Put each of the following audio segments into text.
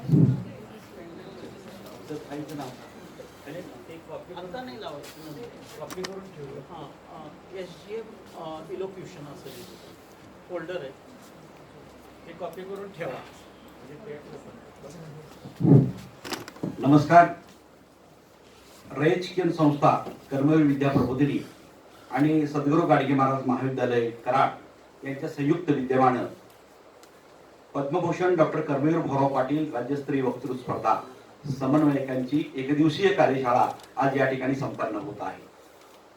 आता नाही लावत, कॉपी करून ठेवू. हां, SGF इलोक्युशन असं फोल्डर आहे, ते कॉपी करून ठेवा. नमस्कार. रयत शिक्षण संस्था, कर्मवीर विद्या प्रबोधिनी आणि सद्गुरू गाडगे महाराज महाविद्यालय कराड यांच्या संयुक्त विद्यमानं पद्मभूषण डॉक्टर कर्मवीर भोराव पाटील राज्यस्तरीय वक्तृत्व स्पर्धा समन्वयकांची एकदिवसीय कार्यशाळा आज या ठिकाणी संपन्न होत आहे.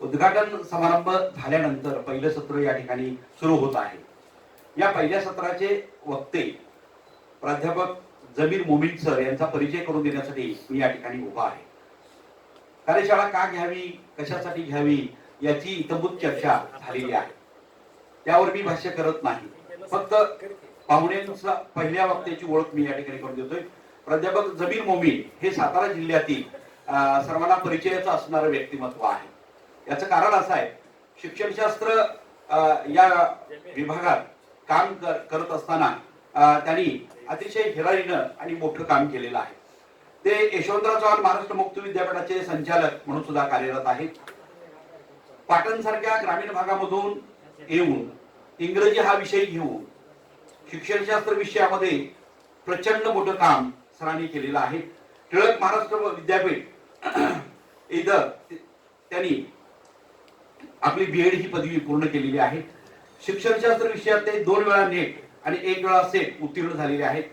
उद्घाटन समारंभ झाल्यानंतर पहिलं सत्र या ठिकाणी सुरू होत आहे. या पहिल्या सत्राचे वक्ते प्राध्यापक जमीर मोमीन सर यांचा परिचय करून देण्यासाठी मी या ठिकाणी उभा आहे. कार्यशाळा का घ्यावी, कशासाठी घ्यावी याची इतंभूत चर्चा झालेली आहे, त्यावर मी भाष्य करत नाही. फक्त पाहुण्यांचा पहिल्या वक्त्याची ओळख मी या ठिकाणी करून देतोय. प्राध्यापक जमीर मोमीन हे सातारा जिल्ह्यातील सर्वांना परिचयाचं असणारं व्यक्तिमत्व आहे. याचं कारण असं आहे, शिक्षणशास्त्र या विभागात काम करत असताना त्यांनी अतिशय हिरारीनं आणि मोठं काम केलेलं आहे. ते यशवंतराव चव्हाण महाराष्ट्र मुक्त विद्यापीठाचे संचालक म्हणून सुद्धा कार्यरत आहेत. पाटण सारख्या ग्रामीण भागामधून येऊन इंग्रजी हा विषय घेऊन शिक्षणशास्त्र विषयामध्ये प्रचंड मोठं काम सरांनी केलेलं आहे. टिळक महाराष्ट्र विद्यापीठ इथं त्यांनी आपली BEd ही पदवी पूर्ण केलेली आहे. शिक्षणशास्त्र विषयात ते 2 वेळा नेट आणि 1 वेळा सेट उत्तीर्ण झालेले आहेत.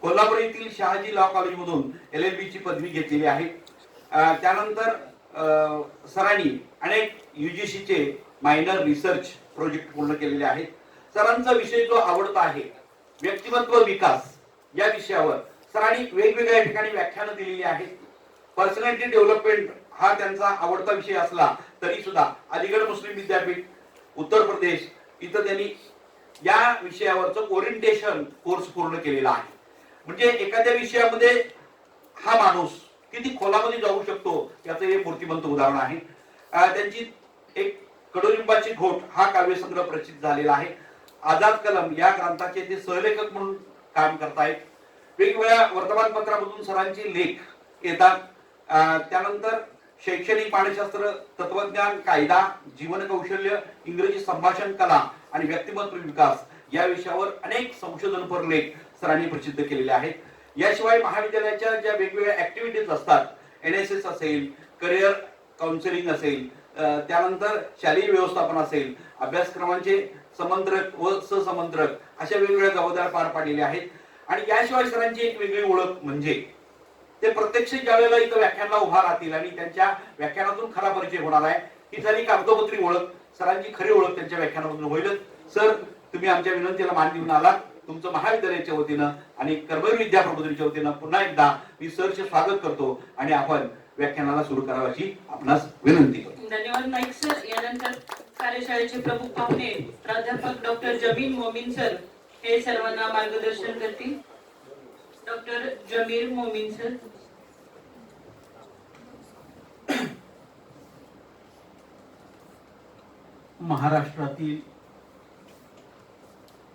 कोल्हापूर येथील शहाजी लॉ कॉलेज मधून LLB ची पदवी घेतलेली आहे. त्यानंतर सरांनी अनेक UGC चे मायनर रिसर्च प्रोजेक्ट पूर्ण केलेले आहेत. सरांचा विषय जो आवडता आहे व्यक्तिमत्व विकास या विषयावर सरांनी वेगवेगळ्या ठिकाणी व्याख्यानं दिलेली आहेत. पर्सनॅलिटी डेव्हलपमेंट हा त्यांचा आवडता विषय असला तरी सुद्धा अलीगढ मुस्लिम विद्यापीठ उत्तर प्रदेश इथं त्यांनी या विषयावरचं ओरिएंटेशन कोर्स पूर्ण केलेला आहे. म्हणजे एखाद्या विषयामध्ये हा माणूस किती खोलामध्ये जाऊ शकतो याचं हे मूर्तिमंत उदाहरण आहे. त्यांची एक कडुलिंबाची घोट हा काव्यसंग्रह प्रसिद्ध झालेला आहे. आझाद कलम या ग्रंथाचे ते सहलेखक म्हणून काम करतायत. वेगवेगळ्या वर्तमानपत्रामधून सरांचे लेख येतात. त्यानंतर शैक्षणिक मानसशास्त्र, तत्वज्ञान, कायदा, जीवन कौशल्य, इंग्रजी संभाषण कला आणि व्यक्तिमत्व विकास या विषयावर अनेक संशोधनपर लेख सरांनी प्रसिद्ध केलेले आहेत. याशिवाय महाविद्यालयाच्या ज्या वेगवेगळ्या ऍक्टिव्हिटीज असतात, NSS असेल, करिअर काउन्सिलिंग असेल, त्यानंतर शालेय व्यवस्थापन असेल, अभ्यासक्रमांचे समंत्रक व सहसमंत्रक अशा वेगवेगळ्या जबाबदाऱ्या पार पाडलेल्या आहेत. आणि याशिवाय सरांची एक वेगळी ओळख म्हणजे ते प्रत्यक्ष ज्या वेळेला इथं व्याख्यानाला उभा राहतील आणि त्यांच्या व्याख्यानातून खरा परिचय होणार आहे. ही झाली कागदोपत्री ओळख. सरांची खरी ओळख त्यांच्या व्याख्यानामधून होईलच. सर, तुम्ही आमच्या विनंतीला मान देऊन आलात. तुमचं महाविद्यालयाच्या वतीनं आणि कर्मवीर विद्या प्रबोधिनीच्या वतीनं पुन्हा एकदा मी सरचे स्वागत करतो आणि आपण व्याख्यानाला सुरू करावाची आपणास विनंती करतो. धन्यवाद नाईक सर. यानंतर कार्यशाळेचे प्रमुख पाहुणे प्राध्यापक डॉक्टर जमीर मोमीन सर हे सर्वांना मार्गदर्शन करतील. डॉक्टर जमीर मोमीन सर. महाराष्ट्रातील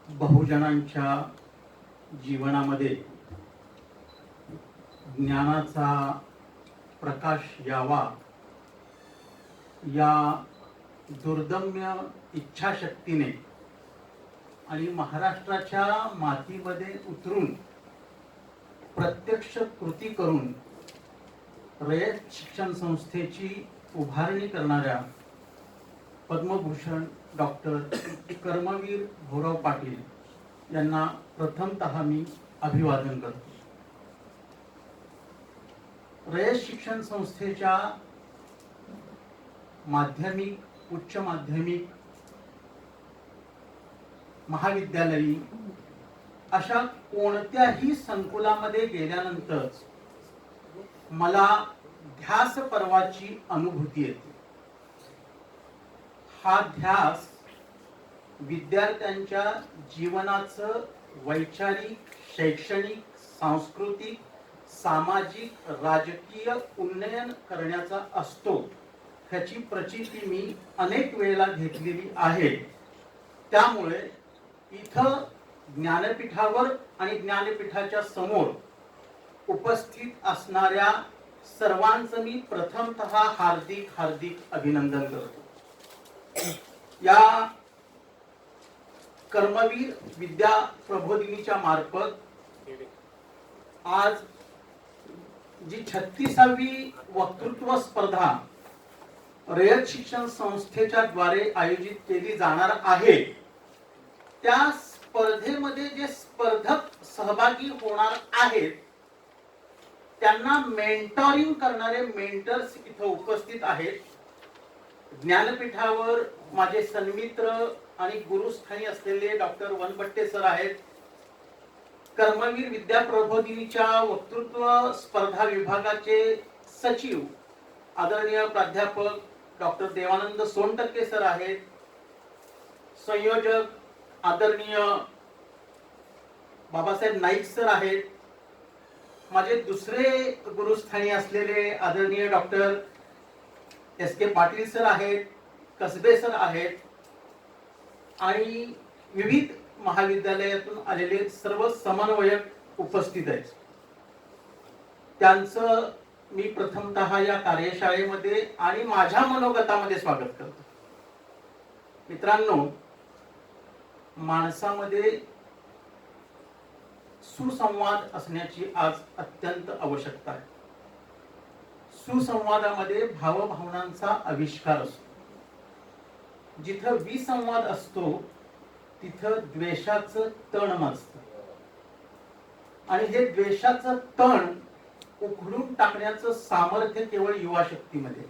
बहुजनांच्या जीवनामध्ये ज्ञानाचा प्रकाश यावा या दुर्दम्य इच्छाशक्तीने आणि महाराष्ट्राच्या मातीमध्ये उतरून प्रत्यक्ष कृती करून रयत शिक्षण संस्थेची उभारणी करणाऱ्या पद्मभूषण डॉक्टर कर्मवीर भोराव पाटील यांना प्रथमतः मी अभिवादन करतो. रयत शिक्षण संस्थेच्या माध्यमिक, उच्च माध्यमिक, महाविद्यालयीन अशा कोणत्याही संकुलामध्ये गेल्यानंतर मला ध्यास पर्वाची अनुभूती येते. हा ध्यास विद्यार्थ्यांच्या जीवनाचं वैचारिक, शैक्षणिक, सांस्कृतिक, सामाजिक, राजकीय उन्नयन करण्याचा असतो. ह्याची प्रचिती मी अनेक वेळेला घेतलेली आहे. त्यामुळे इथं ज्ञानपीठावर आणि ज्ञानपीठाच्या समोर उपस्थित असणाऱ्या सर्वांचं मी प्रथमतः हार्दिक हार्दिक अभिनंदन करतो. या कर्मवीर विद्या प्रबोधिनीच्या मार्फत आज जी 36वी वक्तृत्व स्पर्धा रयत शिक्षण संस्थेच्या द्वारे आयोजित केली जाणार आहे, त्या स्पर्धेमध्ये जे स्पर्धक सहभागी होणार आहेत त्यांना मेंटॉरिंग करणारे मेंटर्स इथं उपस्थित आहेत. ज्ञानपीठावर माझे सन्मित्र आणि गुरुस्थानी असलेले डॉक्टर वनपट्टे सर आहेत. कर्मवीर विद्या प्रबोधिनीच्या वक्तृत्व स्पर्धा विभागाचे सचिव आदरणीय प्राध्यापक डॉक्टर देवानंद सोनटक्के सर आहेत. संयोजक आदरणीय बाबासाहेब नाईक सर आहेत. माझे दुसरे गुरुस्थानी असलेले आदरणीय डॉक्टर एस.के. पाटील सर आहेत, कसबे सर आहेत आणि विविध महाविद्यालयातून आलेले सर्व समन्वयक उपस्थित आहेत. त्यांचं मी प्रथमतः या कार्यशाळेमध्ये आणि माझ्या मनोगतामध्ये स्वागत करतो. मित्रांनो, माणसामध्ये सुसंवाद असण्याची आज अत्यंत आवश्यकता आहे. सुसंवादामध्ये भावभावनांचा आविष्कार असतो. जिथं विसंवाद असतो तिथं द्वेषाचं तण माजतं आणि हे द्वेषाचं तण उखडून टाकण्याचं सामर्थ्य केवळ युवा शक्तीमध्ये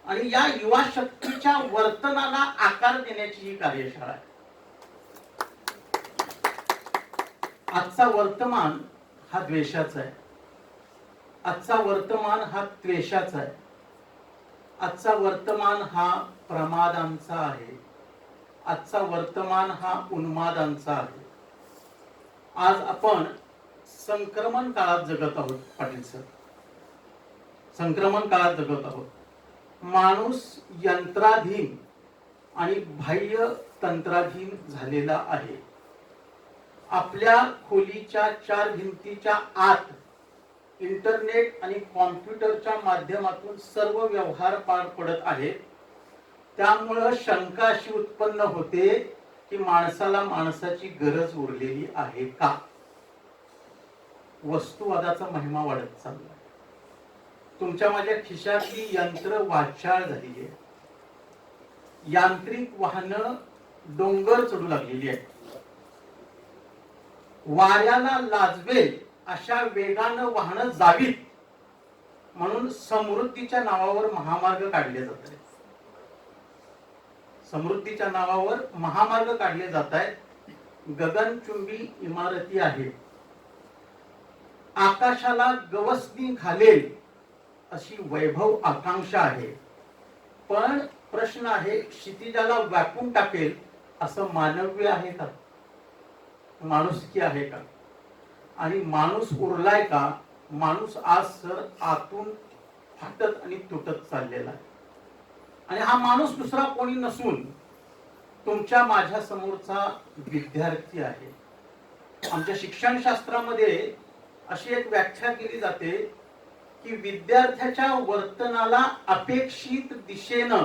आणि या युवा शक्तीच्या वर्तनाला आकार देण्याची ही कार्यशाळा आहे. आजचा वर्तमान हा द्वेषाचा आहे. आजचा वर्तमान हा त्वेषाचा आहे. आजचा वर्तमान हा प्रमादांचा आहे. आजचा वर्तमान हा उन्मादांचा आहे. आज आपण संक्रमण काळात जगत आहोत पाटील सर. संक्रमण काळात जगत आहोत. माणूस यंत्राधीन आणि बाह्य तंत्राधीन झालेला आहे. आपल्या खोलीच्या 4 भिंतीच्या आत इंटरनेट आणि कॉम्प्युटरच्या माध्यमातून सर्व व्यवहार पार पडत आहेत. त्यामुळे शंका अशी उत्पन्न होते की माणसाला माणसाची गरज उरलेली आहे का? वस्तुवादाचा महिमा वाढत चालला. तुमच्या माझ्या खिशातली यंत्र वाचाळ झालेली आहे. यांत्रिक वाहनं डोंगर चढू लागलेली आहेत. वाऱ्याला लाजवेल अशा वेगानं वाहनं जावीत म्हणून समृद्धीच्या नावावर महामार्ग काढले जात आहेत. समृद्धीच्या नावावर महामार्ग काढले जात आहेत. गगनचुंबी इमारती आहेत. आकाशाला गवसणी घालेल अशी वैभव आकांक्षा आहे. पण प्रश्न आहे, क्षितिजाला व्यापून टाकेल असं मानव्य आहे का? माणुसकी आहे का? आणि माणूस उरलाय का? माणूस आज सर आतून फाटत आणि तुटत चाललेला आहे. आणि हा माणूस दुसरा कोणी नसून तुमच्या माझ्या समोरचा विद्यार्थी आहे. आमच्या शिक्षणशास्त्रामध्ये अशी एक व्याख्या केली जाते की विद्यार्थ्याच्या वर्तनाला अपेक्षित दिशेनं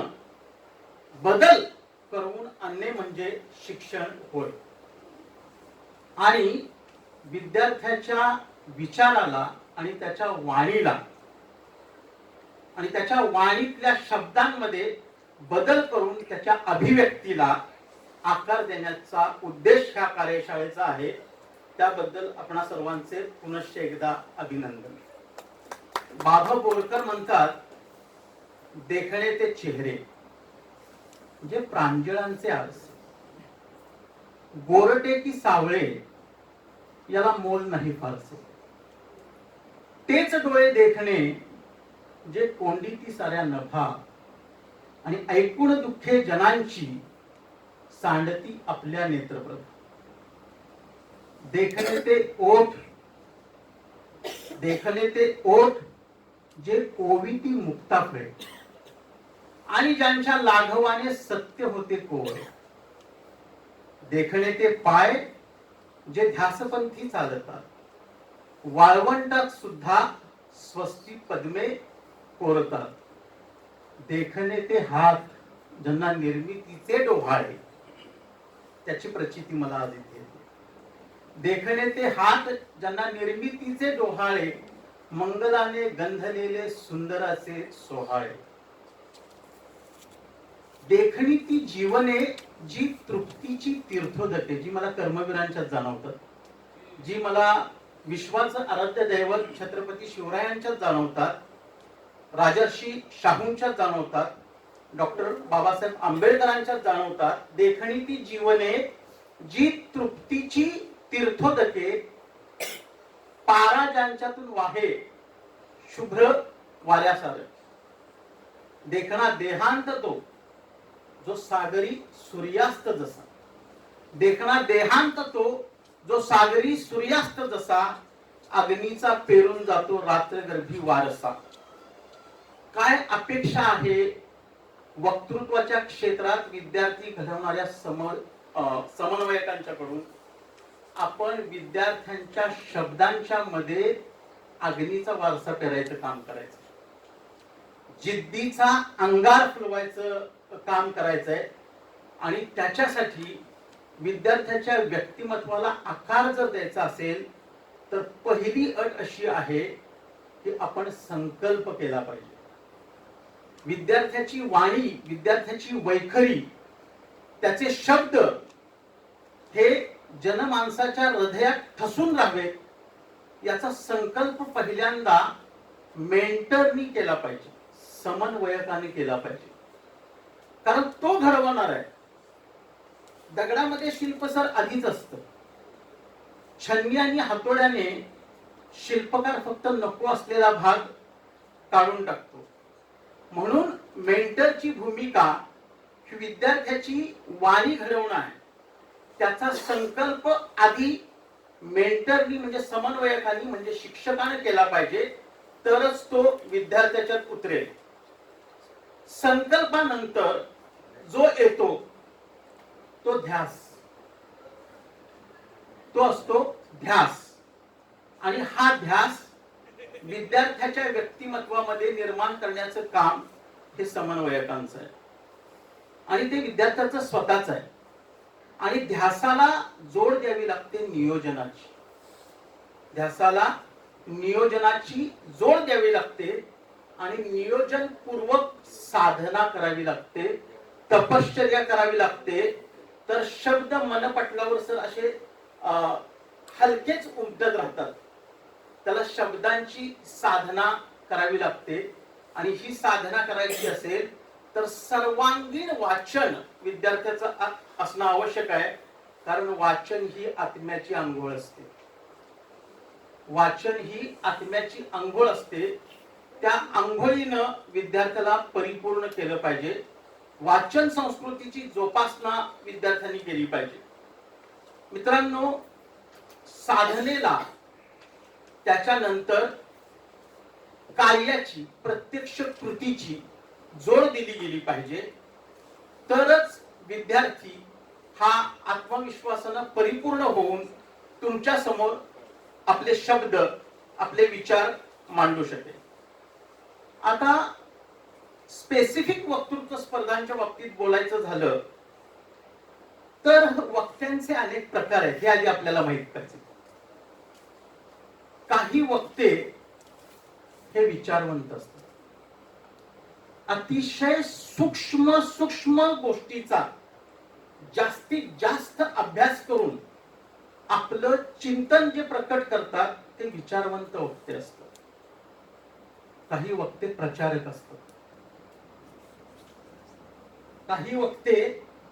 बदल करून आणणे म्हणजे शिक्षण होय. आणि विद्यार्थ्याच्या विचाराला आणि त्याच्या वाणीला आणि त्याच्या वाणीतल्या शब्दांमध्ये बदल करून त्याच्या अभिव्यक्तीला आकार देण्याचा उद्देश ह्या कार्यशाळेचा आहे. त्याबद्दल आपणा सर्वांचे पुनश्च एकदा अभिनंदन. बाबा बोरकर म्हणतात, देखणे ते चेहरे म्हणजे प्रांजळांचे आरसे, गोरटे की सावळे याला मोल नाही फारसे. तेच डोळे देखणे जे कोंडीती साऱ्या नभा आणि ऐकून दुःखे जनांची सांडती आपल्या नेत्रप्रभा. देखणे ते ओठ, देखणे ते ओठ जे कोविती मुक्ताफळे आणि ज्यांच्या लाघवाने सत्य होते कोवळे. देखणे ते पाय जे ध्यासपंथी चालतात वाळवंटात सुद्धा स्वस्ती पद्मे कोरतात. देखणे ते हात ज्यांना निर्मितीचे डोहाळे, त्याची प्रचिती मला आज इथे येते. देखणे ते हात ज्यांना निर्मितीचे डोहाळे, मंगलाने गंधलेले सुंदराचे सोहाळे. देखणी ती जीवने जी तृप्तीची तीर्थोदके, जी मला कर्मवीरांच्यात जाणवतात, जी मला विश्वाचं आराध्य दैवत छत्रपती शिवरायांच्यात जाणवतात, राजर्षी शाहूंच्यात जाणवतात, डॉक्टर बाबासाहेब आंबेडकरांच्यात जाणवतात. देखणी ती जीवने जी तृप्तीची तीर्थोदके, पारा ज्यांच्यातून वाहे शुभ्र वाऱ्यासार. देखणा देहांत तो जो सागरी सूर्यास्त जसा. देखणा देहांत तो जो सागरी सूर्यास्त जसा, अग्नीचा पेरून जातो रात्रगर्भी वारसा. काय अपेक्षा आहे वक्तृत्वाच्या क्षेत्रात विद्यार्थी घडवणाऱ्या समन्वयकांच्याकडून? आपण विद्यार्थ्यांच्या शब्दांच्या मध्ये अग्नीचा वारसा पेरायचं काम करायचं, जिद्दीचा अंगार फुलवायचं काम करायचंय. आणि त्याच्यासाठी विद्यार्थ्याच्या व्यक्तिमत्वाला आकार जर द्यायचा असेल तर पहिली अट अशी आहे की आपण संकल्प केला पाहिजे. विद्यार्थ्याची वाणी, विद्यार्थ्याची वैखरी, त्याचे शब्द हे जनमानसाच्या हृदयात ठसून राहावेत, याचा संकल्प पहिल्यांदा मेंटरनी केला पाहिजे, समन्वयकाने केला पाहिजे. कारण तो घडवणार आहे. दगडामध्ये शिल्पसर आधीच असतं. छन्नी आणि हातोड्याने शिल्पकार फक्त नको असलेला भाग काढून टाकतो. म्हणून मेंटरची भूमिका ही विद्यार्थ्याची वाणी घडवणं आहे. त्याचा संकल्प आधी मेंटरनी म्हणजे समन्वयकांनी म्हणजे शिक्षकाने केला पाहिजे, तरच तो विद्यार्थ्याच्यात उतरेल. संकल्पानंतर जो येतो तो ध्यास, तो असतो ध्यास. आणि हा ध्यास विद्यार्थ्याच्या व्यक्तिमत्वामध्ये निर्माण करण्याचं काम हे समन्वयकांचं आहे आणि ते विद्यार्थ्याचं स्वतःच आहे. आणि ध्यासाला जोड द्यावी लागते नियोजनाची. ध्यासाला नियोजनाची जोड द्यावी लागते आणि नियोजन पूर्वक साधना करावी लागते, तपश्चर्या करावी लागते. तर शब्द मनपटलावर सर असे हलकेच उमटत राहतात. त्याला शब्दांची साधना करावी लागते. आणि ही साधना करायची असेल तर सर्वांगीण वाचन विद्यार्थ्याचं असणं आवश्यक आहे. कारण वाचन ही आत्म्याची आंघोळ असते. वाचन ही आत्म्याची आंघोळ असते. त्या आंघोळीनं विद्यार्थ्याला परिपूर्ण केलं पाहिजे. वाचन संस्कृतीची जोपासना विद्यार्थ्यांनी केली पाहिजे. मित्रांनो, साधनेला त्याच्यानंतर कार्याची, प्रत्यक्ष कृतीची जोड दिली गेली पाहिजे. तरच विद्यार्थी हा आत्मविश्वासानं परिपूर्ण होऊन तुमच्या समोर आपले शब्द, आपले विचार मांडू शकेल. आता स्पेसिफिक वक्तृत्व स्पर्धांच्या बाबतीत बोलायचं झालं तर वक्त्यांचे अनेक प्रकार आहेत हे आधी आपल्याला माहित पाहिजे. काही वक्ते हे विचारवंत असतात. अतिशय सूक्ष्म सूक्ष्म गोष्टीचा जास्तीत जास्त अभ्यास करून आपलं चिंतन जे प्रकट करतात ते विचारवंत वक्ते असतात. काही वक्ते प्रचारक असतात. काही वक्ते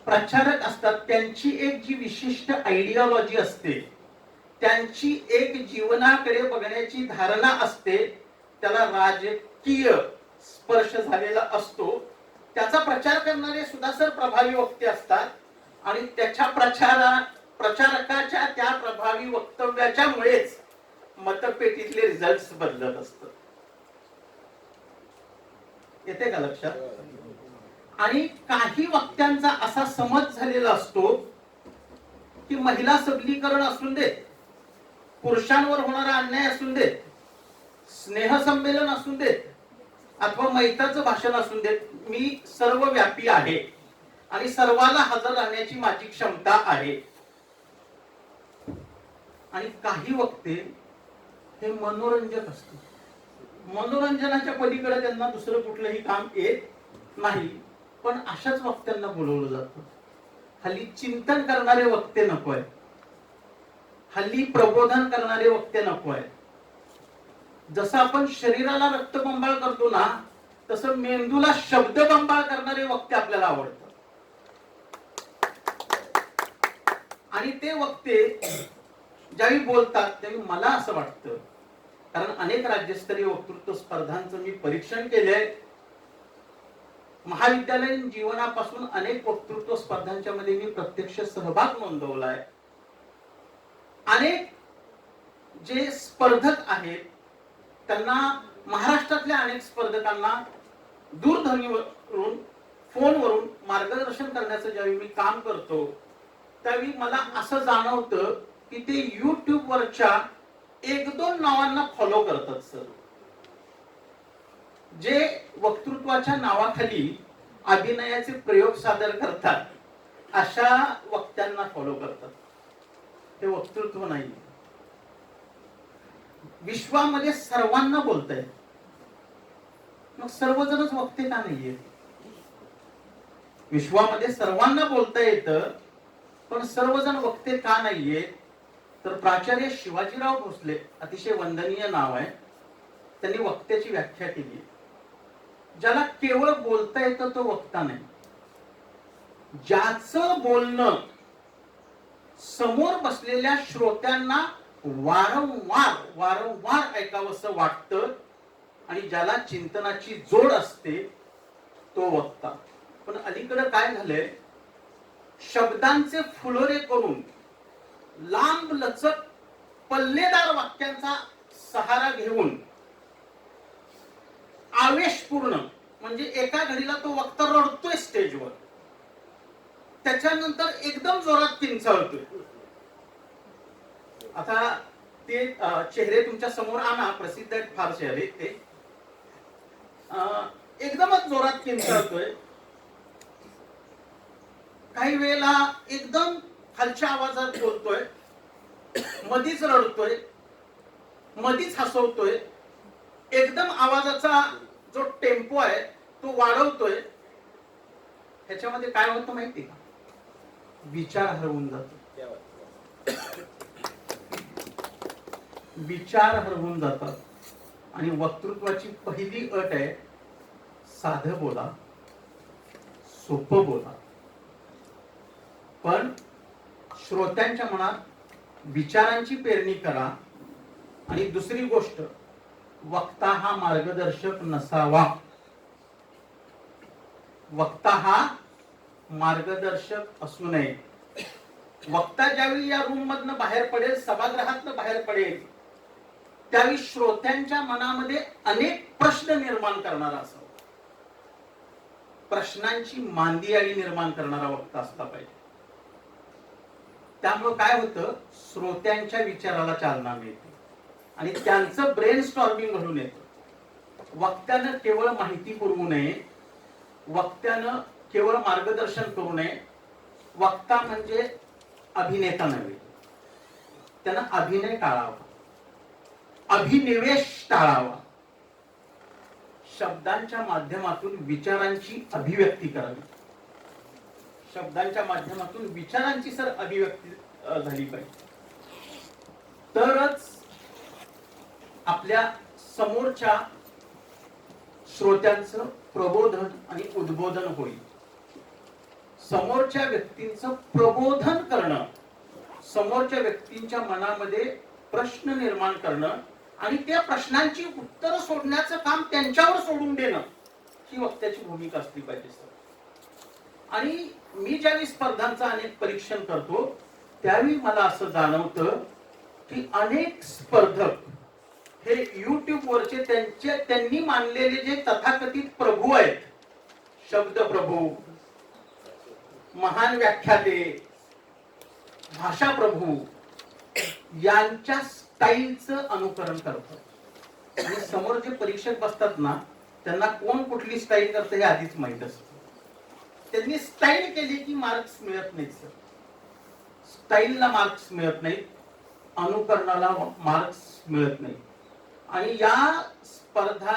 प्रचारक असतात. त्यांची एक जी विशिष्ट आयडिओलॉजी असते, त्यांची एक जीवनाकडे बघण्याची धारणा असते, त्याला राजकीय स्पर्श झालेला असतो. त्याचा प्रचार करणारे सुद्धा सर प्रभावी वक्ते असतात. आणि त्याच्या प्रचारकाच्या त्या प्रभावी वक्तव्याच्या मुळेच मतपेटीतले रिझल्ट बदलत असतात. येते का लक्षात? आणि काही वक्त्यांचा असा समज झालेला असतो की महिला सबलीकरण असून दे, पुरुषांवर होणारा अन्याय असून देत, स्नेहसंमेलन असून देत, अथवा मैताचं भाषण असून देत, मी सर्वव्यापी आहे आणि सर्वाला हजर राहण्याची माझी क्षमता आहे. आणि काही वक्ते हे मनोरंजक असते, मनोरंजनाच्या पलीकडे त्यांना दुसरं कुठलंही काम येत नाही, पण अशाच वक्त्यांना बोलवलं जातं. हल्ली चिंतन करणारे वक्ते नकोय, हल्ली प्रबोधन करणारे वक्ते नकोय. जसं आपण शरीराला रक्तबंबाळ करतो ना, तसं मेंदूला शब्दबंबाळ करणारे वक्ते आपल्याला आवडतात. आणि ते वक्ते ज्यावेळी बोलतात त्यावेळी मला असं वाटतं, कारण अनेक राज्यस्तरीय वक्तृत्व स्पर्धांचं मी परीक्षण केलंय, महाविद्यालयीन जीवनापासून अनेक वक्तृत्व स्पर्धांच्या मध्ये मी प्रत्यक्ष सहभाग नोंदवलाय. अनेक जे स्पर्धक आहेत त्यांना, महाराष्ट्रातल्या अनेक स्पर्धकांना दूरध्वनीवरून, फोनवरून मार्गदर्शन करण्याचं ज्यावेळी मी काम करतो, त्यावेळी मला असं जाणवतं की ते युट्यूब वरच्या एक दोन नावांना फॉलो करतात. सर, जे वक्तृत्वाच्या नावाखाली अभिनयाचे प्रयोग सादर करतात अशा वक्त्यांना फॉलो करतात. हे वक्तृत्व नाही. विश्वामध्ये सर्वांना बोलता येत, मग सर्वजणच वक्ते का नाहीये? विश्वामध्ये सर्वांना बोलता येतं, पण सर्वजण वक्ते का नाहीये? तर प्राचार्य शिवाजीराव भोसले, अतिशय वंदनीय नाव आहे, त्यांनी वक्त्याची व्याख्या केली. ज्याला केवळ बोलता येतं तो वक्ता नाही. ज्याचं बोलणं समोर बसलेल्या श्रोत्यांना वारंवार वारंवार ऐकावंसं वाटतं आणि ज्याला चिंतनाची जोड असते तो वक्ता. पण अलीकडे काय झालंय, शब्दांचे फुलोरे करून लांब लचक पल्लेदार वाक्यांचा सहारा घेऊन आवेशपूर्ण, म्हणजे एका घडीला तो वक्ता रडतोय स्टेजवर, त्याच्यानंतर एकदम जोरात किंचाळतोय. आता ते चेहरे तुमच्या समोर आणा, प्रसिद्ध आहेत फार चेहरे ते. एकदमच जोरात किंचाळतोय, काही वेळेला एकदम खालच्या आवाजात बोलतोय, मधीच रडतोय, मधीच हसवतोय, एकदम आवाजाचा जो टेम्पो आहे तो वाढवतोय. ह्याच्यामध्ये काय होतं माहिती का? विचार हरवून जातो, विचार हरवून जातात. आणि वक्तृत्वाची पहिली अट आहे, साधं बोला, सोपं बोला, पण श्रोत्यांच्या मनात विचारांची पेरणी करा. आणि दुसरी गोष्ट, वक्ता हा मार्गदर्शक नसावा. वक्ता हा मार्गदर्शक असू नये. वक्ता ज्यावेळी या रूम मधनं बाहेर पडेल, सभागृहातनं बाहेर पडेल, त्यावेळी श्रोत्यांच्या मनामध्ये अनेक प्रश्न निर्माण करणारा असावा. प्रश्नांची मांदियाळी निर्माण करणारा वक्ता असला पाहिजे. त्यामुळे काय होतं, श्रोत्यांच्या विचाराला चालना मिळते आणि त्यांचं ब्रेन स्टॉर्मिंग घडून येतं. वक्त्यानं केवळ माहिती पुरवू नये, वक्त्यानं केवळ मार्गदर्शन करू नये. वक्ता म्हणजे अभिनेता नव्हे, त्यानं अभिनय टाळावा, अभिनिवेश टाळावा. शब्दांच्या माध्यमातून विचारांची अभिव्यक्ती करावी. शब्दांच्या माध्यमातून विचारांची सर अभिव्यक्ती झाली पाहिजे, तरच आपल्या समोरच्या श्रोत्यांचं प्रबोधन आणि उद्बोधन होईल. समोरच्या व्यक्तींचं प्रबोधन करणं, समोरच्या व्यक्तींच्या मनामध्ये प्रश्न निर्माण करणं आणि त्या प्रश्नांची उत्तरं शोधण्याचं काम त्यांच्यावर सोडून देणं, ही वक्त्याची भूमिका असली पाहिजे सर. आणि मी ज्यावेळी स्पर्धांचं अनेक परीक्षण करतो त्यावेळी मला असं जाणवतं की अनेक स्पर्धक हे युट्यूब वरचे त्यांनी मानलेले जे तथाकथित प्रभू आहेत, शब्द प्रभू, महान व्याख्याते, भाषा प्रभू, यांच्या स्टाईलचं अनुकरण करतो आणि समोर जे परीक्षक बसतात ना त्यांना कोण कुठली स्टाईल करतं हे आधीच माहित असतं. त्यांनी स्टाईल केली की मार्क्स मिळत नाहीत सर. स्टाईलला मार्क्स मिळत नाहीत, अनुकरणाला मार्क्स मिळत नाही. आणि या स्पर्धा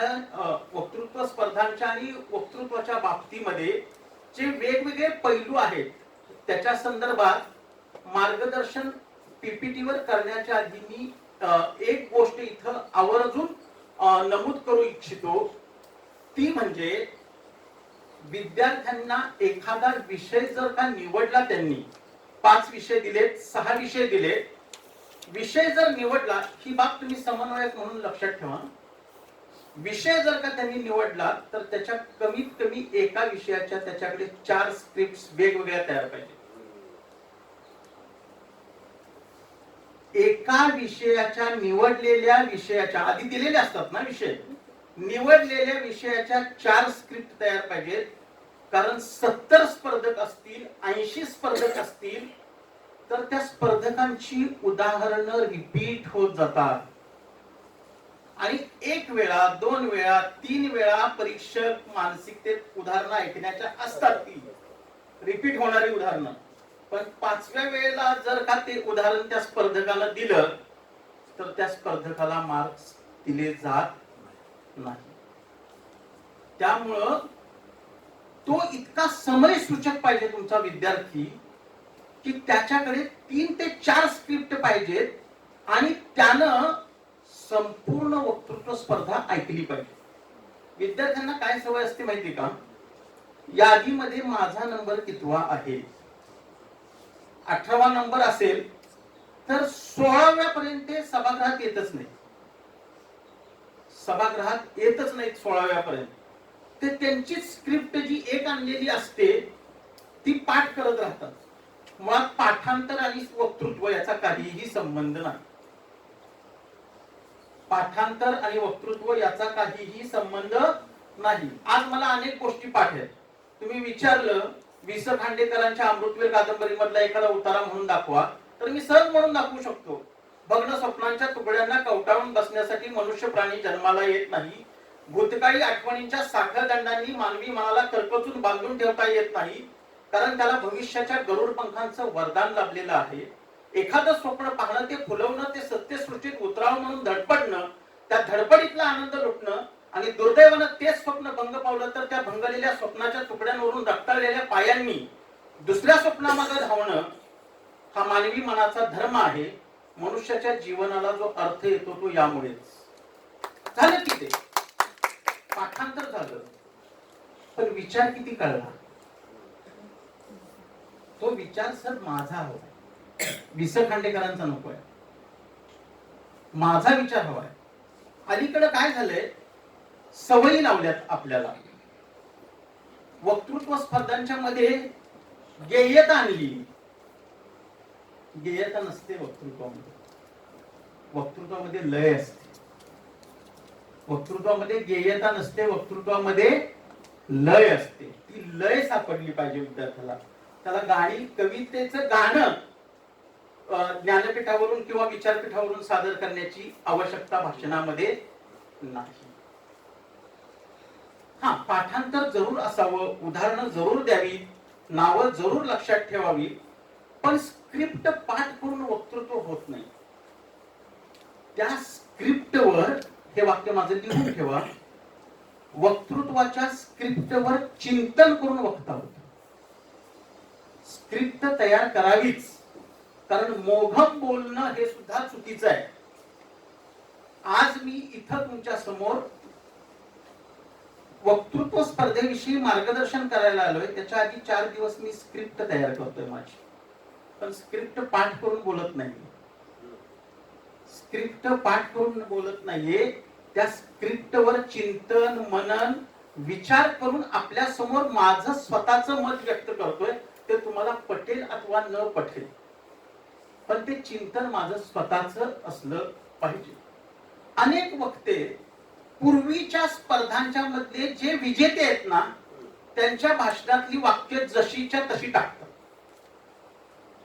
वक्तृत्व स्पर्धांच्या आणि वक्तृत्वाच्या बाबतीमध्ये जे वेगवेगळे पैलू आहेत त्याच्या संदर्भात मार्गदर्शन पीपीटीवर करण्याच्या आधी मी एक गोष्ट इथं आवर्जून नमूद करू इच्छितो. ती म्हणजे विद्यार्थ्यांना एखादा विषय जर का निवडला, त्यांनी 5 विषय दिलेत, 6 विषय दिलेत, विषय जर निवडला, ही बाब तुम्ही समन्वयक म्हणून लक्षात ठेवा. विषय जर का त्यांनी निवडला तर त्याच्या कमीत कमी एका विषयाच्या त्याच्याकडे 4 स्क्रिप्ट वेगवेगळ्या तयार पाहिजे. एका विषयाच्या निवडलेल्या विषयाच्या आधी दिलेले असतात ना विषय, निवडलेल्या विषयाच्या 4 स्क्रिप्ट तयार पाहिजेत. कारण 70 स्पर्धक असतील, 80 स्पर्धक असतील तर त्या स्पर्धकांची उदाहरणं रिपीट होत जातात आणि 1 वेळा 2 वेळा 3 वेळा परीक्षक मानसिकतेत उदाहरणं ऐकण्याच्या असतात, ती रिपीट होणारी उदाहरणं. पण 5व्या वेळेला जर का ते उदाहरण त्या स्पर्धकाला दिलं तर त्या स्पर्धकाला मार्क्स दिले जात नाही. त्यामुळं तो इतका समय सूचक पाहिजे तुमचा विद्यार्थी की त्याच्याकडे 3 ते 4 स्क्रिप्ट पाहिजेत आणि त्यानं संपूर्ण वक्तृत्व स्पर्धा ऐकली पाहिजे. विद्यार्थ्यांना काय सवय असते माहिती का, यादीमध्ये माझा नंबर कितवा आहे, 18वा नंबर असेल तर 16व्या पर्यंत सभागृहात येतच नाही, सभागृहात येतच नाहीत 16व्या पर्यंत. ते त्यांची स्क्रिप्ट जी एक आणलेली असते ती पाठ करत राहतात. मुळात पाठांतर आणि वक्तृत्व याचा काहीही संबंध नाही. पाठांतर आणि वक्तृत्व याचा काहीही संबंध नाही. आज मला अनेक गोष्टी पाठ आहेत. तुम्ही विचारलं वि स खांडेकरांच्या अमृतवीर कादंबरी मधला एखादा उतारा म्हणून दाखवा तर मी सहज म्हणून दाखवू शकतो. भग्न स्वप्नांच्या तुकड्यांना कवटाळून बसण्यासाठी मनुष्य प्राणी जन्माला येत नाही. भूतकाळी आठवणींच्या साखर दंडांनी मानवी मनाला करकचून बांधून ठेवता येत नाही, कारण त्याला भविष्याच्या गरुड पंखांचं वरदान लाभलेलं आहे. एखादं स्वप्न पाहणं, ते फुलवणं, ते सत्यसृष्टीत उतरावं म्हणून धडपडणं, त्या धडपडीतला आनंद लुटणं आणि दुर्दैवानं तेच स्वप्न भंग पावलं तर त्या भंगलेल्या स्वप्नाच्या तुकड्यांवरून रक्ताळलेल्या पायांनी दुसऱ्या स्वप्नामागे धावणं हा मानवी मनाचा धर्म आहे. मनुष्याच्या जीवनाला जो अर्थ येतो तो यामुळेच झालं. की ते पाठांतर झालं पण विचार किती कळला, तो विचार सर माझा हवाय, वि स खांडेकरांचा नकोय, माझा विचार हवाय. अलीकडे काय झालंय, सवयी लावल्यात आपल्याला. वक्तृत्व स्पर्धांच्या मध्ये गेयता आणली. गेयता नसते वक्तृत्वामध्ये, वक्तृत्वामध्ये लय असते. वक्तृत्वामध्ये गेयता नसते, वक्तृत्वामध्ये लय असते. ती लय सापडली पाहिजे विद्यार्थ्याला. त्याला गाणी, कवितेचं गाणं ज्ञानपीठावरून किंवा विचारपीठावरून सादर करण्याची आवश्यकता भाषणामध्ये नाही. हा, पाठांतर जरूर असावं, उदाहरणं जरूर द्यावी, नावं जरूर लक्षात ठेवावी, पण स्क्रिप्ट पाठ करून वक्तृत्व होत नाही. त्या स्क्रिप्टवर, हे वाक्य माझं लिहून ठेवा, वक्तृत्वाच्या स्क्रिप्टवर चिंतन करून वक्ता होतं. स्क्रिप्ट तयार करावीच, कारण मोघम बोलणं हे सुद्धा चुकीचं आहे. आज मी इथं तुमच्या समोर वक्तृत्व स्पर्धेविषयी मार्गदर्शन करायला आलोय. त्याच्या आधी 4 दिवस मी स्क्रिप्ट तयार करतोय माझी, पण स्क्रिप्ट पाठ करून बोलत नाही. स्क्रिप्ट पाठ करून बोलत नाहीये. त्या स्क्रिप्टवर चिंतन, मनन, विचार करून आपल्या समोर माझं स्वतःचं मत व्यक्त करतोय. ते तुम्हाला पटेल अथवा न पटेल, पण ते चिंतन माझं स्वतःचं असलं पाहिजे. अनेक वक्ते पूर्वीच्या स्पर्धांच्या मध्ये जे विजेते आहेत ना, त्यांच्या भाषणातली वाक्य जशीच्या तशी टाकतात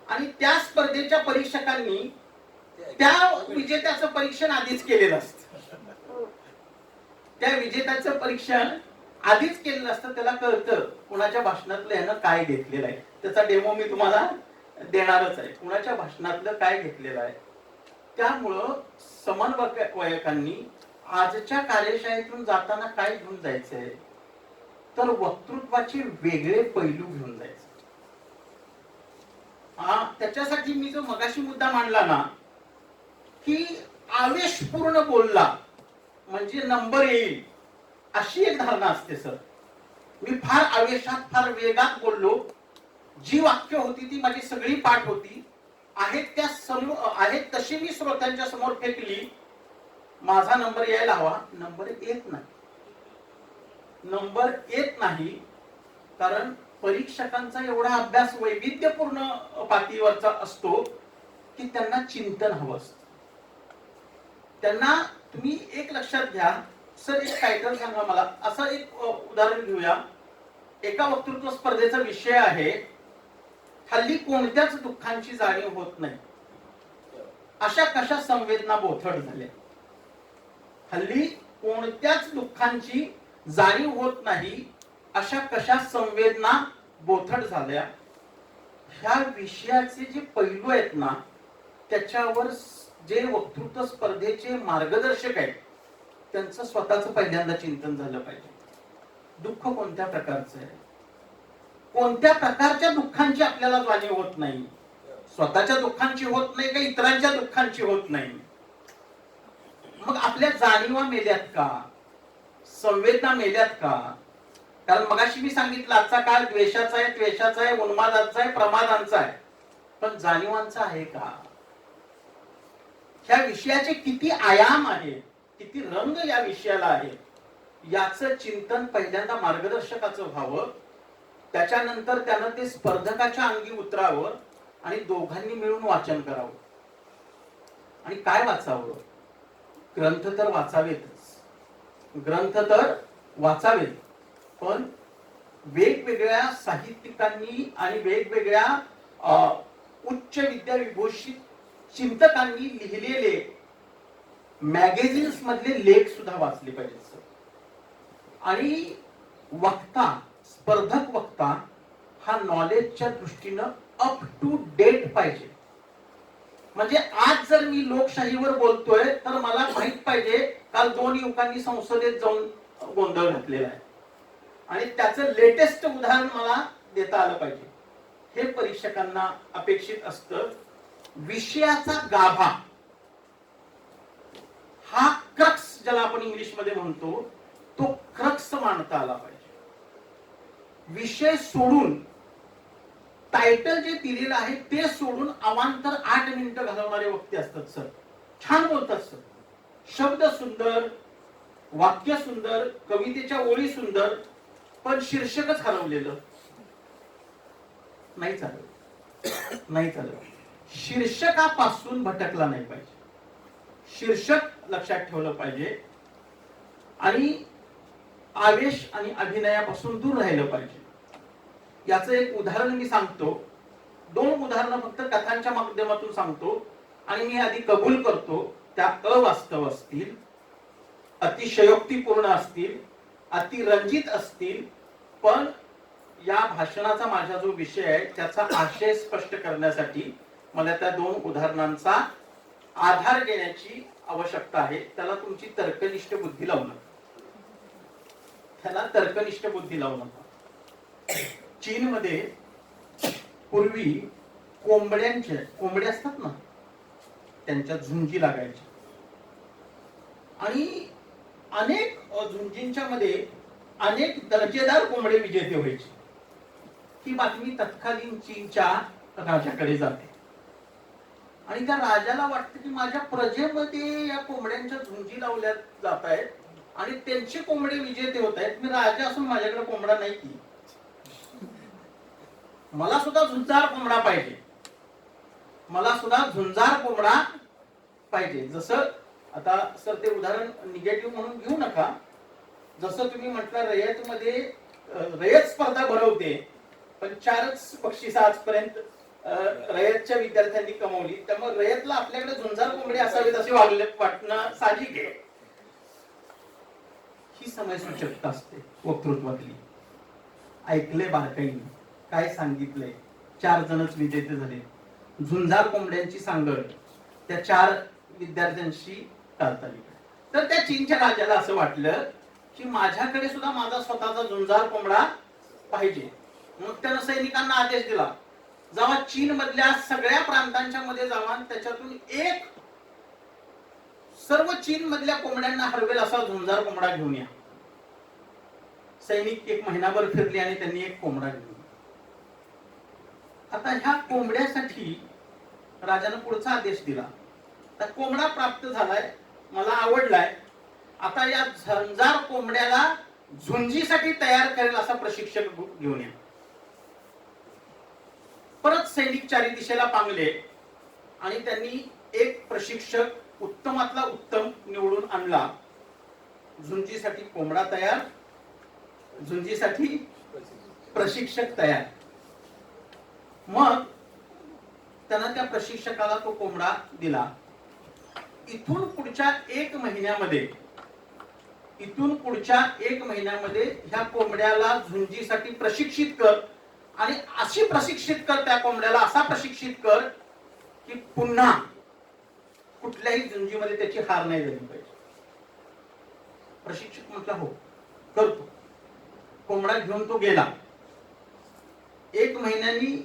आणि त्या स्पर्धेच्या परीक्षकांनी त्या विजेत्याचं परीक्षण आधीच केलेलं असतं. त्या विजेत्याचं परीक्षण आधीच केलेलं असतं. त्याला कळतं कुणाच्या भाषणातलं यानं काय घेतलेलं आहे. त्याचा डेमो मी तुम्हाला देणारच आहे, कुणाच्या भाषणातलं काय घेतलेलं आहे. त्यामुळं समन्वयकांनी आजच्या कार्यशाळेतून जाताना काय घेऊन जायचंय, तर वक्तृत्वाचे वेगळे पैलू घेऊन जायचे. त्याच्यासाठी मी जो मगाशी मुद्दा मांडला ना, की आवेशपूर्ण बोलला म्हणजे नंबर येईल, अशी एक धारणा असते सर. मी फार आवेशात फार वेगात बोललो, जी वाक्य होती ती माझी सगळी पाठ होती, आहेत तशी मी श्रोत्यांच्या समोर फेकली, माझा नंबर यायला हवा, नंबर येत नाही. नंबर येत नाही कारण परीक्षकांचा एवढा अभ्यास वैविध्यपूर्ण पातळीवरचा असतो की त्यांना चिंतन हवं असतं. त्यांना तुम्ही एक लक्षात घ्या सर, एक टायटल सांगा मला, असं एक उदाहरण घेऊया. एका वक्तृत्व स्पर्धेचा विषय आहे, हल्ली कोणत्याच दुःखांची जाणीव होत नाही, अशा कशा संवेदना बोथट झाल्या. हल्ली कोणत्याच दुःखांची जाणीव होत नाही, अशा कशा संवेदना बोथट झाल्या. ह्या विषयाचे जे पैलू आहेत ना, त्याच्यावर जे वक्तृत्व स्पर्धेचे मार्गदर्शक आहेत त्यांचं स्वतःच पहिल्यांदा चिंतन झालं पाहिजे. दुःख कोणत्या प्रकारचं आहे, कोणत्या प्रकारच्या दुःखांची आपल्याला जाणीव होत नाही. स्वतःच्या दुःखांची होत नाही का इतरांच्या दुःखांची होत नाही. मग आपल्या जाणीवा मेल्यात का, संवेदना मेल्यात का? कारण मगाशी मी सांगितलं आजचा काळ द्वेषाचा आहे, त्वेषाचा आहे, उन्मादाचा आहे, प्रमादांचा आहे, पण जाणीवांचा आहे का? ह्या विषयाचे किती आयाम आहे, किती रंग या विषयाला आहे, याचं चिंतन पहिल्यांदा मार्गदर्शकाचं व्हावं. त्याच्यानंतर त्यानं ते स्पर्धकाच्या अंगी उतरावं आणि दोघांनी मिळून वाचन करावं. आणि काय वाचावं? ग्रंथ तर वाचावेतच, ग्रंथ तर वाचावेत, पण वेगवेगळ्या साहित्यिकांनी आणि वेगवेगळ्या उच्च विद्या विभूषित चिंतकांनी लिहिलेले मॅगझिन्स मधले लेख सुद्धा वाचले पाहिजेत सर. आणि वक्ता, स्पर्धक वक्ता हा नॉलेजच्या दृष्टीनं अप टू डेट पाहिजे. म्हणजे आज जर मी लोकशाहीवर बोलतोय तर मला माहित पाहिजे काल 2 युवकांनी संसदेत जाऊन गोंधळ घातलेला आहे आणि त्याचं लेटेस्ट उदाहरण मला देता आलं पाहिजे. हे परीक्षकांना अपेक्षित असतं. विषयाचा गाभा हा क्रक्स ज्याला आपण इंग्लिश मध्ये म्हणतो, तो क्रक्स मांडता आला पाहिजे. विषय सोडून टायटल जे दिलेलं आहे ते सोडून अवांतर 8 मिनिटं घालवणारे वक्ते असतात सर. छान बोलतात सर, शब्द सुंदर, वाक्य सुंदर, कवितेच्या ओळी सुंदर, पण शीर्षकच हरवलेलं. नाही चालत, नाही चालत. शीर्षकापासून भटकला नाही पाहिजे, शीर्षक लक्षात ठेवलं पाहिजे आणि आवेश आणि अभिनयापासून दूर राहिलं पाहिजे. याचं एक उदाहरण मी सांगतो, 2 उदाहरणं फक्त कथांच्या माध्यमातून सांगतो आणि मी आधी कबूल करतो त्या अवास्तव असतील, अतिशयोक्तीपूर्ण असतील, अतिरंजित असतील, पण या भाषणाचा माझा जो विषय आहे त्याचा आशय स्पष्ट करण्यासाठी मला त्या 2 उदाहरणांचा आधार घेण्याची आवश्यकता आहे. त्याला तुमची तर्कनिष्ठ बुद्धी लावू नका, त्याला तर्कनिष्ठ बुद्धी लावू नका. चीनमध्ये पूर्वी कोंबड्या असतात ना, त्यांच्या झुंजी लागायच्या आणि अनेक झुंजींच्या मध्ये अनेक दर्जेदार कोंबडे विजेते व्हायचे. ही बातमी तत्कालीन चीनच्या राजाकडे जाते आणि त्या राजाला वाटतं की माझ्या प्रजेमध्ये या कोंबड्यांच्या झुंजी लावल्या जात आहेत आणि त्यांचे कोंबडे विजेते होत आहेत. मी राजा असून माझ्याकडे कोंबडा नाही की, मला सुद्धा झुंजार कोंबडा पाहिजे, मला सुद्धा झुंजार कोंबडा पाहिजे. जसं आता सर ते उदाहरण निगेटिव्ह म्हणून घेऊ नका. जसं तुम्ही म्हटलं रयत मध्ये रयत स्पर्धा भरवते पण 4च बक्षीस आजपर्यंत रयतच्या विद्यार्थ्यांनी कमवली, त्यामुळे रयतला आपल्याकडे झुंजार कोंबडे असावेत असे वाटणं साहजिक आहे. ही समयसूचकता असते वक्तृत्वातली. ऐकले बारकाईने, काय सांगितलंय, 4 जणच विजेते झाले. झुंजार कोंबड्यांची सांगड त्या 4 विद्यार्थ्यांशी टाळता आली. तर त्या चीनच्या राजाला असं वाटलं की माझ्याकडे सुद्धा माझा स्वतःचा झुंजार कोंबडा पाहिजे. मग त्यानं सैनिकांना आदेश दिला, जावा चीन मधल्या सगळ्या प्रांतांच्या मध्ये जावा, त्याच्यातून एक सर्व चीन मधल्या कोंबड्यांना हरवेल असा झुंजार कोंबडा घेऊन या. सैनिक 1 महिनाभर फिरले आणि त्यांनी एक कोंबडा घेऊन. आता ह्या कोंबड्यासाठी राजानं पुढचा आदेश दिला. तर कोंबडा प्राप्त झालाय, मला आवडलाय, आता या झुंजार कोंबड्याला झुंजीसाठी तयार करेल असा प्रशिक्षक घेऊन या. परत सैनिक 4 दिशेला पांगले आणि त्यांनी एक प्रशिक्षक उत्तमातला उत्तम निवडून आणला. झुंजीसाठी कोंबडा तयार, झुंजीसाठी प्रशिक्षक तयार. मग त्यांना त्या प्रशिक्षकाला तो कोंबडा दिला. इथून पुढच्या 1 महिन्यामध्ये ह्या कोंबड्याला झुंजीसाठी प्रशिक्षित कर आणि अशी प्रशिक्षित कर, त्या कोंबड्याला असा प्रशिक्षित कर की पुन्हा कुठल्याही झुंजीमध्ये त्याची हार नाही झाली पाहिजे. प्रशिक्षक म्हटला हो करतो. कोंबडा घेऊन तो गेला. 1 महिन्यानी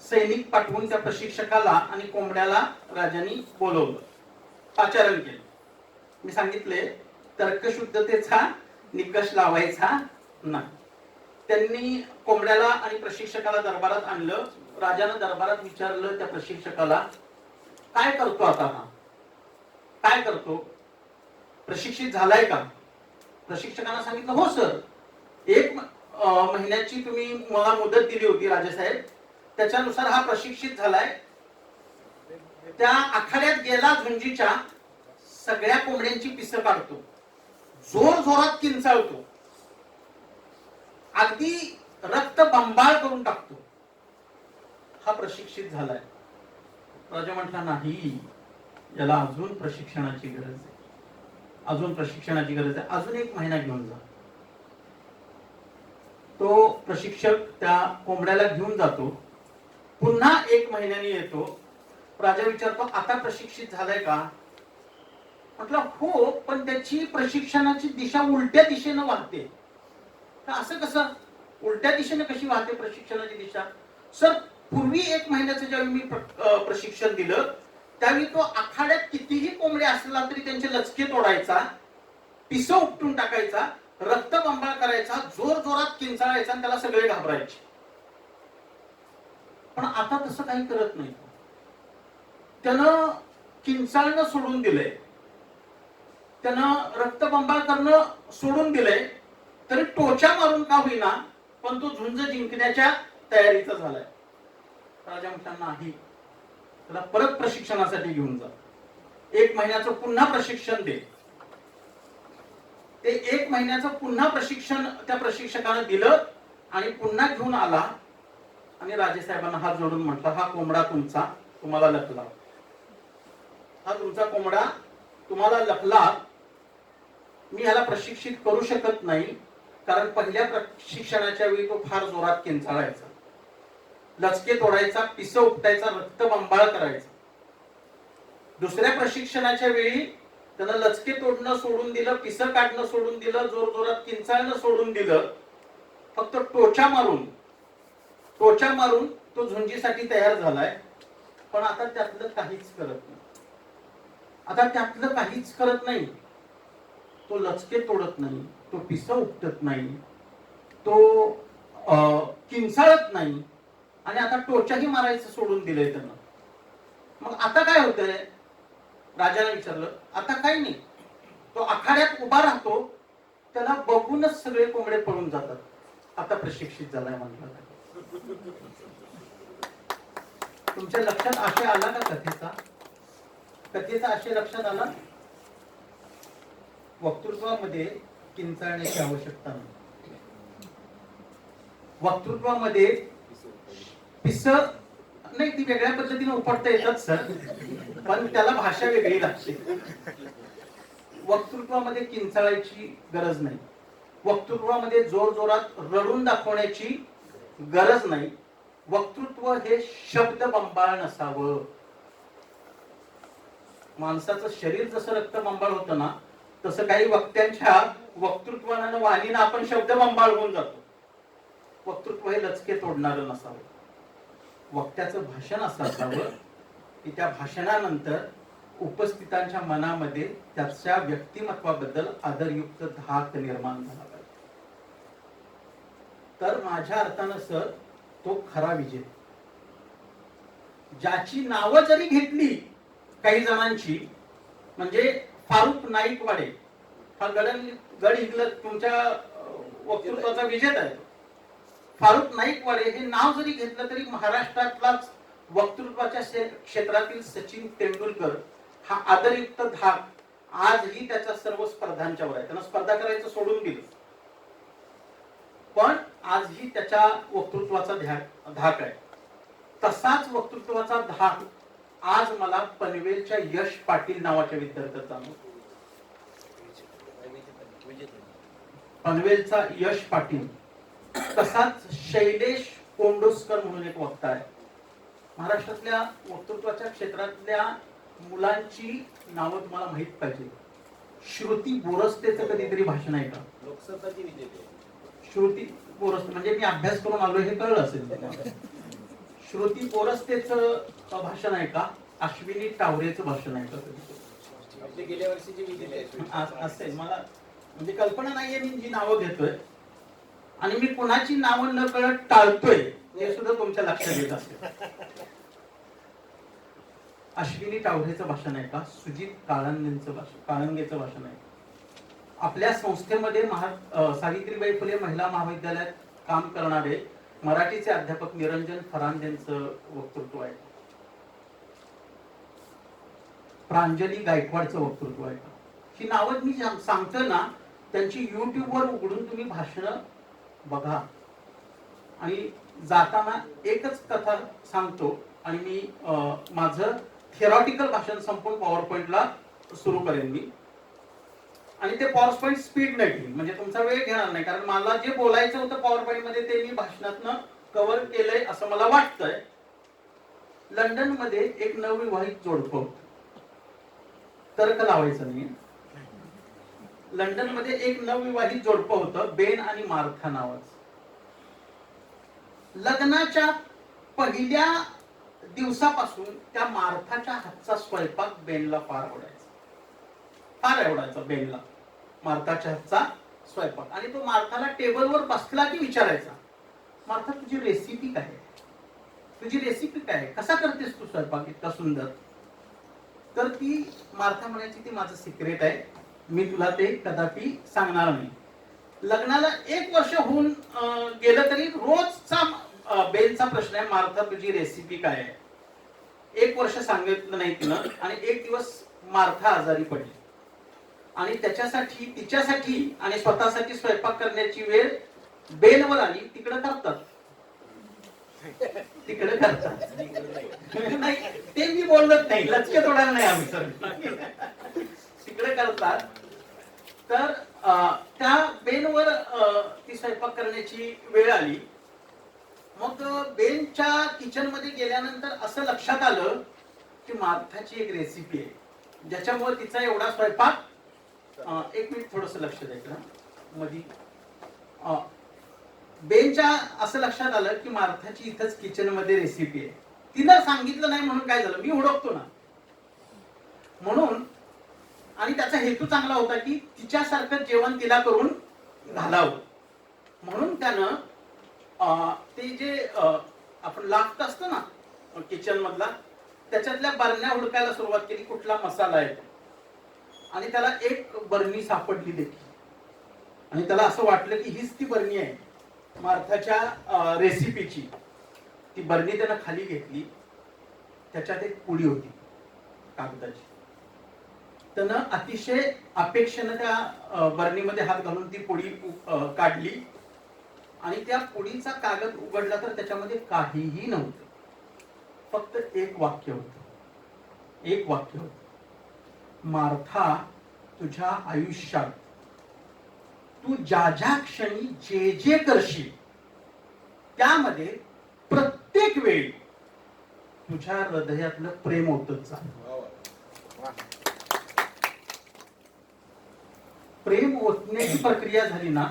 सैनिक पाठवून त्या प्रशिक्षकाला आणि कोंबड्याला राजांनी बोलवलं, पाचारण केलं. मी सांगितले तर्कशुद्धतेचा निकष लावायचा नाही. त्यांनी कोंबड्याला आणि प्रशिक्षकाला दरबारात आणलं. राजानं दरबारात विचारलं त्या प्रशिक्षकाला, काय करतो आता हा, काय करतो, प्रशिक्षित झालाय का? प्रशिक्षकानं सांगितलं हो सर, 1 महिन्याची तुम्ही मला मुदत दिली होती राजासाहेब, त्याच्यानुसार हा प्रशिक्षित झालाय. त्या आखाड्यात गेला, झुंजीच्या सगळ्या कोंबड्यांची पिसं काढतो, जोर जोरात किंचाळतो, अगदी रक्त बंबाळ करून टाकतो. हा प्रशिक्षित झालाय. राजा म्हटला नाही, याला अजून प्रशिक्षणाची गरज आहे, अजून प्रशिक्षणाची गरज आहे, अजून 1 महिना घेऊन जा. तो प्रशिक्षक त्या कोंबड्याला घेऊन जातो. पुन्हा 1 महिन्याने येतो. राजा विचारतो आता प्रशिक्षित झालाय का? म्हटलं हो, पण त्याची प्रशिक्षणाची दिशा उलट्या दिशेनं वाहते. तर असं कसं, उलट्या दिशेने कशी वाहते प्रशिक्षणाची दिशा? सर, पूर्वी 1 महिन्याचं ज्यावेळी मी प्रशिक्षण दिलं त्यावेळी तो आखाड्यात कितीही कोंबडे असला तरी त्यांचे लचके तोडायचा, पिसं उपटून टाकायचा, रक्त बंबाळ करायचा, जोर जोरात किंचाळायचा आणि त्याला सगळे घाबरायचे. पण आता तसं काही करत नाही. त्यानं किंचाळणं सोडून दिलंय, त्यानं रक्तबंबाळ करणं सोडून दिलंय, तरी टोचा मारून का होईना पण तो झुंज जिंकण्याच्या तयारीचा झालाय. राजा म्हटला नाही, त्याला परत प्रशिक्षणासाठी घेऊन जा, 1 महिन्याचं पुन्हा प्रशिक्षण दे. ते 1 महिन्याचं पुन्हा प्रशिक्षण त्या प्रशिक्षकानं दिलं आणि पुन्हा घेऊन आला आणि राजेसाहेबांना हात जोडून म्हटलं, हा कोंबडा तुमचा, तुम्हाला लपला, हा तुमचा कोंबडा तुम्हाला लपला. मी ह्याला प्रशिक्षित करू शकत नाही, कारण पहिल्या प्रशिक्षणाच्या वेळी तो फार जोरात किंचाळायचा, लचके तोडायचा, पिसं उपटायचा, रक्त बंबाळ करायचा. दुसऱ्या प्रशिक्षणाच्या वेळी त्यानं लचके तोडणं सोडून दिलं, पिसं काढणं सोडून दिलं, जोर जोरात किंचाळणं सोडून दिलं. फक्त टोचा मारून तो झुंजीसाठी तयार झालाय. पण आता त्यातलं काहीच करत नाही. तो लचके तोडत नाही, तो पिसं उपटत नाही, तो किंचाळत नाही आणि आता टोचाही मारायचं सोडून दिलंय त्यानं. मग आता काय होतंय? राजाने विचारलं. आता काही नाही, तो आखाड्यात उभा राहतो, त्याला बघूनच सगळे कोंबडे पळून जातात. आता प्रशिक्षित झालाय म्हटलं. तुमच्या लक्षात आशय आला का कथेचा आशय लक्षात आला? वक्तृत्वामध्ये किंचाळण्याची आवश्यकता नाही. वक्तृत्वामध्ये पिसं नाही, ती वेगळ्या पद्धतीने उपटता येतात सर, पण त्याला भाषा वेगळी लागते. वक्तृत्वामध्ये किंचाळायची गरज नाही, वक्तृत्वामध्ये जोर जोरात रडून दाखवण्याची गरज नाही. वक्तृत्व हे शब्द बंबाळ नसावं. माणसाचं शरीर जसं रक्त बंबाळ होतं ना, तसं काही वक्त्यांच्या वक्तृत्वानं वाणीनं आपण शब्द बंबाळ होऊन जातो. वक्तृत्व हे लचके तोडणारं नसावं. वक्त्याचं भाषण असं असावं की त्या भाषणानंतर उपस्थितांच्या मनामध्ये त्याच्या व्यक्तिमत्वाबद्दल आदरयुक्त धाक निर्माण झाला पाहिजे. तर माझ्या अर्थानं सर तो खरा विजय. ज्याची नावं जरी घेतली काही जणांची, म्हणजे फारुख नाईकवाडे हा गड इंग्लज तुमच्या वक्तृत्वाचा विजेता आहे. फारुख नाईकवाडे हे नाव जरी घेतलं तरी महाराष्ट्रातलाच वक्तृत्वाच्या क्षेत्रातील सचिन तेंडुलकर हा आदरयुक्त धाक आजही त्याच्या सर्व स्पर्धांच्या वर आहे. त्यांना स्पर्धा करायचं सोडून दिलं, पण आजही त्याच्या वक्तृत्वाचा धाक आहे. तसाच वक्तृत्वाचा धाक आज मला पनवेलच्या यश पाटील नावाच्या विद्यार्थ्याचा जाणवतो. पनवेलचा यश पाटील, तसाच शैलेश कोंडोस्कर म्हणून एक वक्ता आहे. महाराष्ट्रातल्या वक्तृत्वाच्या क्षेत्रातल्या मुलांची नावं तुम्हाला माहित पाहिजे. श्रुती बोरस्तेचं कधीतरी भाषण आहे का? लोकसभाची विजेते श्रुती बोरस्ते, म्हणजे मी अभ्यास करून आलो हे कळलं असेल तुम्हाला. श्रुती बोरस्तेचं भाषण आहे का? अश्विनी टावरेचं भाषण आहे का? आपली गेल्या वर्षीची विजेते असेल, मला म्हणजे कल्पना नाहीये मी जी नावं घेतोय, आणि मी कुणाची नावं न कळत टाळतोय हे सुद्धा तुमच्या लक्षात येत असेल. अश्विनी टावरेचं भाषण आहे का? सुजित काळंगेचं भाषण आहे. आपल्या संस्थेमध्ये सावित्रीबाई फुले महिला महाविद्यालयात काम करणारे मराठीचे अध्यापक निरंजन फरांदेंचं वक्तृत्व आहे. प्रांजली गायकवाडचं वक्तृत्व आहे. ही नावं मी सांगतो ना, त्यांची युट्यूबवर उघडून तुम्ही भाषणं बघा. आणि जाताना एकच कथा सांगतो आणि मी माझं थिअरॉटिकल भाषण संपून पॉवर पॉइंटला सुरू करेन मी. आणि ते पॉवर पॉइंट स्पीड नाही, म्हणजे तुमचा वेळ घेणार नाही, कारण मला जे बोलायचं होतं पॉवर पॉइंट मध्ये ते मी भाषणातनं कव्हर केलंय असं मला वाटतंय. लंडन मध्ये एक नवविवाहित जोडपं, तर्क लावायचं नाही, लंडन मध्ये एक नवविवाहित जोडपं होतं, बेन आणि मार्था नावाचं. लग्नाच्या पहिल्या दिवसापासून त्या मार्थाच्या हातचा स्वयंपाक बेनला फार आवडायचा बेनला मार्थाच्या हातचा स्वयंपाक. आणि तो मार्थाला टेबलवर बसला की विचारायचा, मार्था तुझी रेसिपी काय आहे? तुझी रेसिपी काय आहे? कसा करतेस तू स्वयंपाक इतका सुंदर? तर ती मार्था म्हणायची, ती माझं सिक्रेट आहे, मी तुला ते कदापि सांगणार नाही. लग्नाला 1 वर्ष होऊन गेलं तरी रोजचा बेनचा प्रश्न आहे, मार्था तुझी रेसिपी काय आहे? 1 वर्ष सांगितलं नाही तिनं, आणि एक दिवस मार्था आजारी पडली आणि त्याच्यासाठी, तिच्यासाठी आणि स्वतःसाठी स्वयंपाक करण्याची वेळ बेनवर आली. तिकडे करतात नाही, ते मी बोलत नाही, लचके तोडायला नाही आम्ही सर, तिकडे करतात. तर त्या बेनवर ती स्वयंपाक करण्याची वेळ आली. मग बेनच्या किचन मध्ये गेल्यानंतर असं लक्षात आलं की मार्थाची एक रेसिपी आहे ज्याच्यामुळे तिचा एवढा स्वयंपाक, 1 मिनिट थोडस लक्ष द्यायचं मधी. बेनच्या असं लक्षात आलं की मार्थाची इथंच किचन मध्ये रेसिपी आहे. तिनं सांगितलं नाही म्हणून काय झालं, मी हुडकतो ना म्हणून. आणि त्याचा हेतू चांगला होता की तिच्यासारखं जेवण तिला करून घालावं म्हणून. त्यानं ते जे आपण लाफ्ट असतं ना किचन मधला, त्याच्यातल्या बरण्या हुडकायला सुरुवात केली, कुठला मसाला आहे. आणि त्याला एक बरणी सापडली देखील, आणि त्याला असं वाटलं की हीच ती बरणी आहे मार्थाच्या रेसिपीची. ती बरणी त्यानं खाली घेतली, त्याच्यात एक पुडी होती कागदाची. त्यानं अतिशय अपेक्षेनं त्या बरणीमध्ये हात घालून ती पुडी काढली, आणि त्या पुडीचा कागद उघडला तर त्याच्यामध्ये काहीही नव्हतं, फक्त एक वाक्य होत. मार्था, तुझ्या आयुष्यात तू ज्या ज्या क्षणी जे जे करशील त्यामध्ये प्रत्येक वेळी तुझ्या हृदयातलं प्रेम होतच चाल. प्रेम ओतण्याची प्रक्रिया झाली ना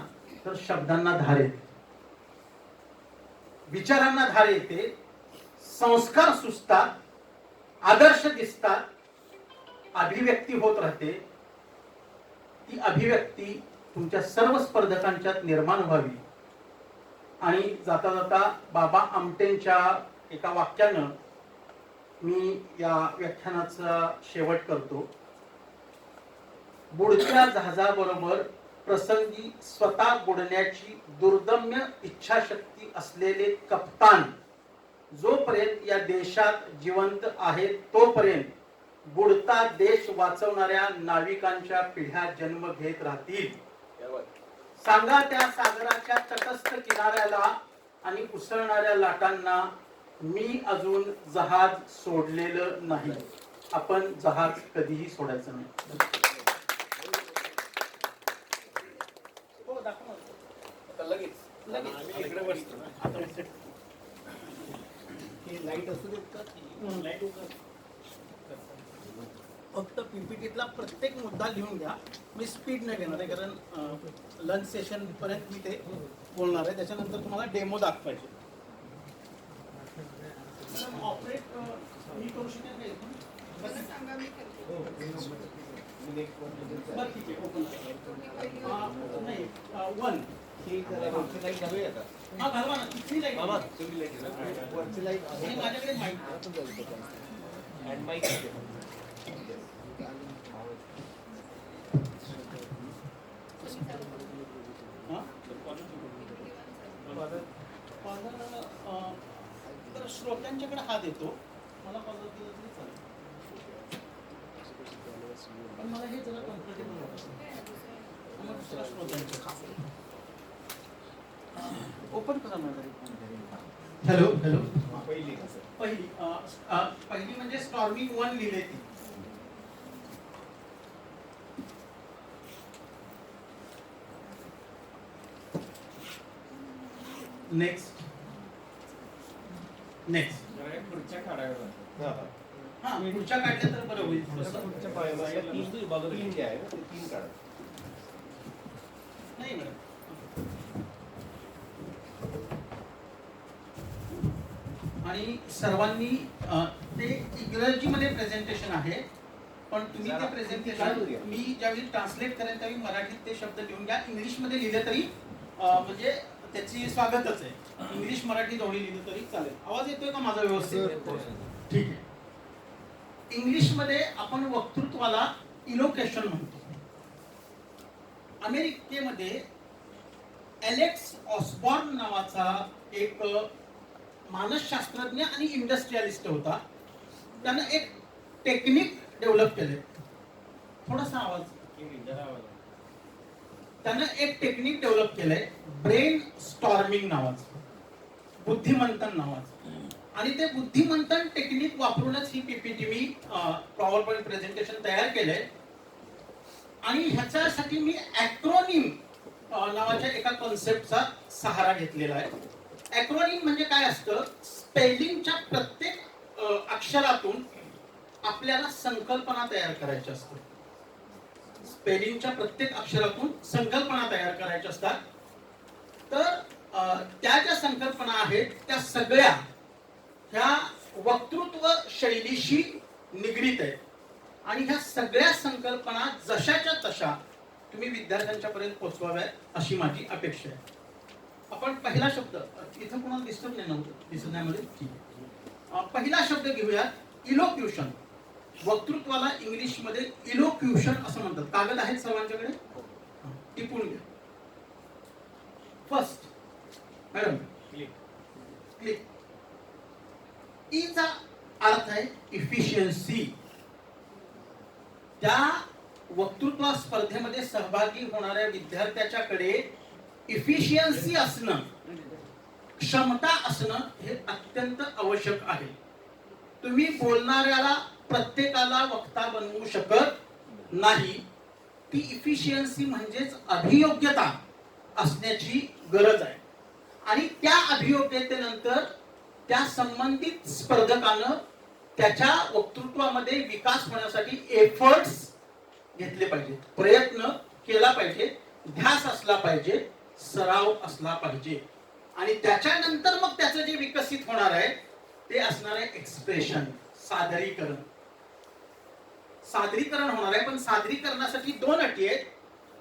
तर शब्दांना धार येते, विचारांना धार येते, संस्कार सुचतात, आदर्श दिसतात, अभिव्यक्ती होत राहते. ती अभिव्यक्ती तुमच्या सर्व स्पर्धकांच्यात निर्माण व्हावी. आणि जाता जाता बाबा आमटेंच्या एका वाक्यानं मी या व्याख्यानाचा शेवट करतो. बुडत्या जहाजाबरोबर प्रसंगी स्वतः बुडण्याची दुर्दम्य इच्छाशक्ती असलेले कप्तान जोपर्यंत या देशात जिवंत आहेत तोपर्यंत बुडता देश वाचवणाऱ्या नाविकांच्या पिढ्या जन्म घेत राहतील. सांगा त्या सागराच्या तटस्थ किनाऱ्याला आणि उसळणाऱ्या लाटांना, मी अजून जहाज सोडलेलं नाही. आपण जहाज कधीही सोडायचं नाही. लाईट असू देत का? फक्त पीपीटीतला प्रत्येक मुद्दा लिहून घ्या. मी स्पीड नाही घेणार आहे कारण लंच सेशन पर्यंत मी ते बोलणार आहे. त्याच्यानंतर तुम्हाला डेमो दाखवायचे. ऑपरेट मी करू शकेल नाही. वन हा घालवा ना. किती लाईट माझ्याकडे माईक तर श्रोत्यांच्याकडे हा देतो. मला कॉलर दिला तरी चालेल, पण मला हे जरा कम्फर्टेबल होतं. मग दुसरा श्रोत्यांच्या ओपन करा मॅडम. हॅलो पहिली म्हणजे स्टॉर्मिंग 1 लिहिले ती. नेक्स्ट पुढच्या काढायला हा पुढच्या काढल्या तर बरं होईल थोडंसं. तीन जे आहे ना ते तीन काढा. नाही मॅडम, आणि सर्वांनी ते इंग्रजीमध्ये प्रेझेंटेशन आहे, पण तुम्ही ते प्रेझेंटेशन मी ज्यावेळी ट्रान्सलेट करेन त्यावेळी मराठीत ते शब्द लिहून घ्या. इंग्लिशमध्ये लिहिले तरी म्हणजे त्याची स्वागतच आहे. इंग्लिश मराठी दोन्ही लिहिलं तरी चालेल. आवाज येतोय का माझा व्यवस्थित? ठीक आहे. इंग्लिशमध्ये आपण वक्तृत्वाला इलोकेशन म्हणतो. अमेरिकेमध्ये एलेक्स ऑसबॉर्न नावाचा एक मानसशास्त्रज्ञ आणि इंडस्ट्रियलिस्ट होता. त्यानं एक टेक्निक डेव्हलप केले. थोडासा आवाज. त्यानं एक टेक्निक डेव्हलप केलंय, ब्रेन स्टॉर्मिंग नावाचं, बुद्धिमंथन नावाचं. आणि ते बुद्धिमंथन टेक्निक वापरूनच ही पीपीटी मी पॉवर पॉइंट प्रेझेंटेशन तयार केलंय. आणि ह्याच्यासाठी मी ॲक्रोनिम नावाच्या एका कॉन्सेप्टचा सहारा घेतलेला आहे. ॲक्रोनिम म्हणजे काय असतं? स्पेलिंगच्या प्रत्येक अक्षरातून आपल्याला संकल्पना तयार करायची असते. स्पेलिंगच्या प्रत्येक अक्षरातून संकल्पना तयार करायच्या असतात. तर त्या ज्या संकल्पना आहेत त्या सगळ्या ह्या वक्तृत्व शैलीशी निगडीत आहेत. आणि ह्या सगळ्या संकल्पना जशाच्या तशा तुम्ही विद्यार्थ्यांच्या पर्यंत पोहोचवाव्यात अशी माझी अपेक्षा आहे. आपण पहिला शब्द इथं कोणाला डिस्टर्ब नाही नव्हतं दिसण्यामध्ये. ठीक आहे. पहिला शब्द घेऊयात, इलोक्युशन. वक्तृत्वाला इंग्लिशमध्ये इलोक्युशन असं म्हणतात. कागद आहेत सर्वांच्याकडे, टिपून घ्या. First madam click. ईचा अर्थ आहे इफिशियन्सी. त्या वक्तृत्व स्पर्धेमध्ये सहभागी होणाऱ्या विद्यार्थ्याच्याकडे इफिशियन्सी असणं, क्षमता असणं हे अत्यंत आवश्यक आहे. तुम्ही बोलणाऱ्याला प्रत्येकाला वक्ता बनवू शकत नाही. ती इफिशियन्सी म्हणजेच अभियोग्यता असण्याची गरज आहे. आणि त्या अभियोग्यतेनंतर त्या संबंधित स्पर्धकानं त्याच्या वक्तृत्वामध्ये विकास होण्यासाठी एफर्ट्स घेतले पाहिजेत, प्रयत्न केला पाहिजे, ध्यास असला पाहिजे, सराव असला पाहिजे. आणि त्याच्यानंतर मग त्याचं जे विकसित होणार आहे ते असणार आहे एक्सप्रेशन, सादरीकरण. सादरीकरण होणार आहे, पण सादरीकरणासाठी 2 अटी आहेत.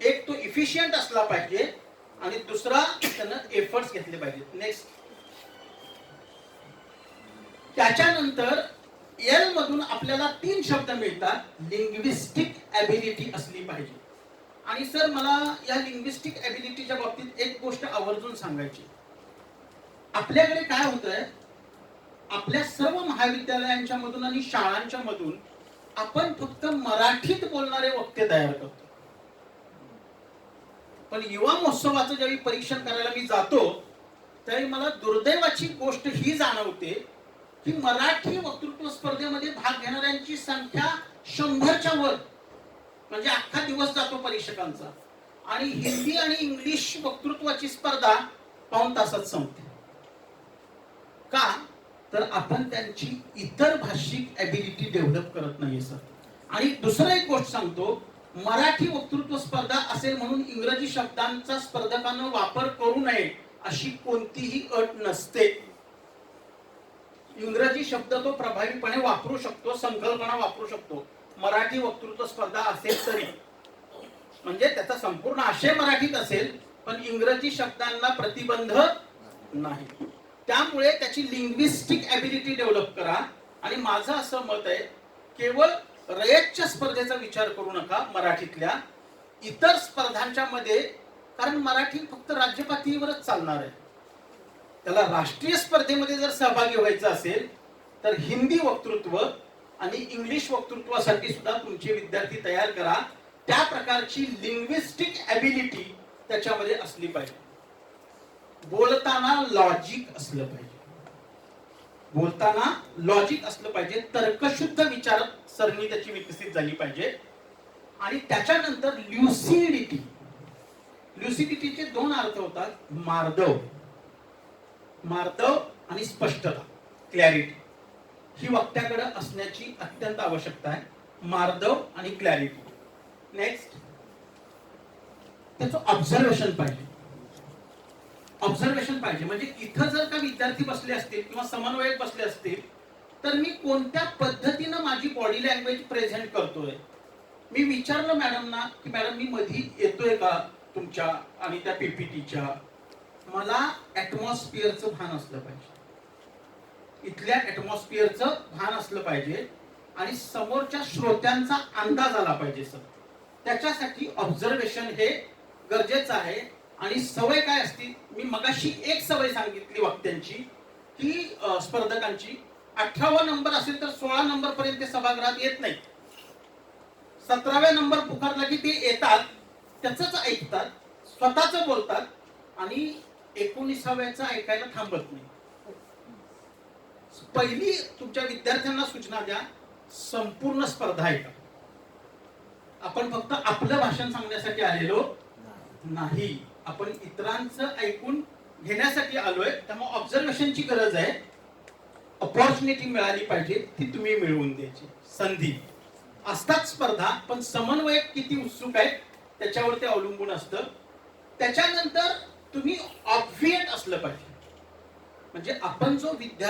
एक, तो इफिशियंट असला पाहिजे आणि दुसरा, त्यानं एफर्ट्स घेतले पाहिजेत. नेक्स्ट, त्याच्यानंतर एल मधून आपल्याला 3 शब्द मिळतात. लिंग्विस्टिक ॲबिलिटी असली पाहिजे. आणि सर, मला या लिंग्विस्टिक ॲबिलिटीच्या बाबतीत एक गोष्ट आवर्जून सांगायची. आपल्याकडे काय होतंय, आपल्या सर्व महाविद्यालयांच्या मधून आणि शाळांच्या मधून आपण फक्त मराठीत बोलणारे वक्ते तयार करतो. पण युवा महोत्सवाचं ज्यावेळी परीक्षण करायला मी जातो त्यावेळी मला दुर्दैवाची गोष्ट ही जाणवते की मराठी वक्तृत्व स्पर्धेमध्ये भाग घेणाऱ्यांची संख्या 100च्या वर, म्हणजे अख्खा दिवस जातो परीक्षकांचा. आणि हिंदी आणि इंग्लिश वक्तृत्वाची स्पर्धा पाऊण तासात संपते. का? तर आपण त्यांची इतर भाषिक ॲबिलिटी डेव्हलप करत नाहीये सर. आणि दुसरं एक गोष्ट सांगतो, मराठी वक्तृत्व स्पर्धा असेल म्हणून इंग्रजी शब्दांचा स्पर्धकांना वापर करू नये अशी कोणतीही अट नसते. इंग्रजी शब्द तो प्रभावीपणे वापरू शकतो, संकल्पना वापरू शकतो. मराठी वक्तृत्व स्पर्धा असेल तरी, म्हणजे त्याचा संपूर्ण आशय मराठीत असेल पण इंग्रजी शब्दांना प्रतिबंध नाही. त्यामुळे त्याची लिंग्विस्टिक ॲबिलिटी डेव्हलप करा. आणि माझं असं मत आहे, केवळ रयतच्या स्पर्धेचा विचार करू नका मराठीतल्या, इतर स्पर्धांच्या मध्ये. कारण मराठी फक्त राज्य पातळीवरच चालणार आहे. त्याला राष्ट्रीय स्पर्धेमध्ये जर सहभागी व्हायचं असेल तर हिंदी वक्तृत्व आणि इंग्लिश वक्तृत्वासाठी सुद्धा तुमचे विद्यार्थी तयार करा. त्या प्रकारची लिंग्विस्टिक ॲबिलिटी त्याच्यामध्ये असली पाहिजे. बोलताना लॉजिक असलं पाहिजे, बोलताना लॉजिक असलं पाहिजे, तर्कशुद्ध विचार सरणी त्याची विकसित झाली पाहिजे. आणि त्याच्यानंतर ल्युसिडिटी. ल्युसिडिटीचे 2 अर्थ होतात, मार्दव, मार्दव आणि स्पष्टता, क्लॅरिटी. ही वक्त्याकडे असण्याची अत्यंत आवश्यकता आहे, मार्दव आणि क्लॅरिटी. नेक्स्ट, त्याचं ऑब्झर्वेशन पाहिजे. ऑब्झर्वेशन पाहिजे म्हणजे इथं जर का विद्यार्थी बसले असतील किंवा समन्वयक बसले असतील तर मी कोणत्या पद्धतीनं माझी बॉडी लँग्वेज प्रेझेंट करतोय. मी विचारलं मॅडमना की मॅडम मी मधी येतोय का तुमच्या आणि त्या पीपीटीच्या. मला ॲटमॉस्फिअरचं भान असलं पाहिजे, इथल्या ॲटमॉस्फिअरचं भान असलं पाहिजे आणि समोरच्या श्रोत्यांचा अंदाज आला पाहिजे सर. त्याच्यासाठी ऑब्झर्वेशन हे गरजेचं आहे. आणि सवय काय असती, मी मगाशी एक सवय सांगितली वक्त्यांची की स्पर्धकांची, 18वा नंबर असेल तर 16 नंबर पर्यंत ते सभागृहात येत नाही. 17व्या नंबर पुकारला की ते येतात, त्याच ऐकतात, स्वतःच बोलतात आणि 19व्याचं ऐकायला थांबत नाही. पहिली तुमच्या विद्यार्थ्यांना सूचना द्या, संपूर्ण स्पर्धा ऐका. आपण फक्त आपलं भाषण सांगण्यासाठी आलेलो नाही, आपण इतरांचं ऐकून घेण्यासाठी आलोय. त्यामुळे ऑब्झर्वेशनची गरज आहे. अपॉर्च्युनिटी मिळाली पाहिजे, ती तुम्ही मिळवून द्यायची. संधी असतात स्पर्धा, पण समन्वयक किती उत्सुक आहेत त्याच्यावर ते अवलंबून असतं. त्याच्यानंतर तुम्ही ऑब्व्हिएट असलं पाहिजे. म्हणजे आपण जो विद्यार्थी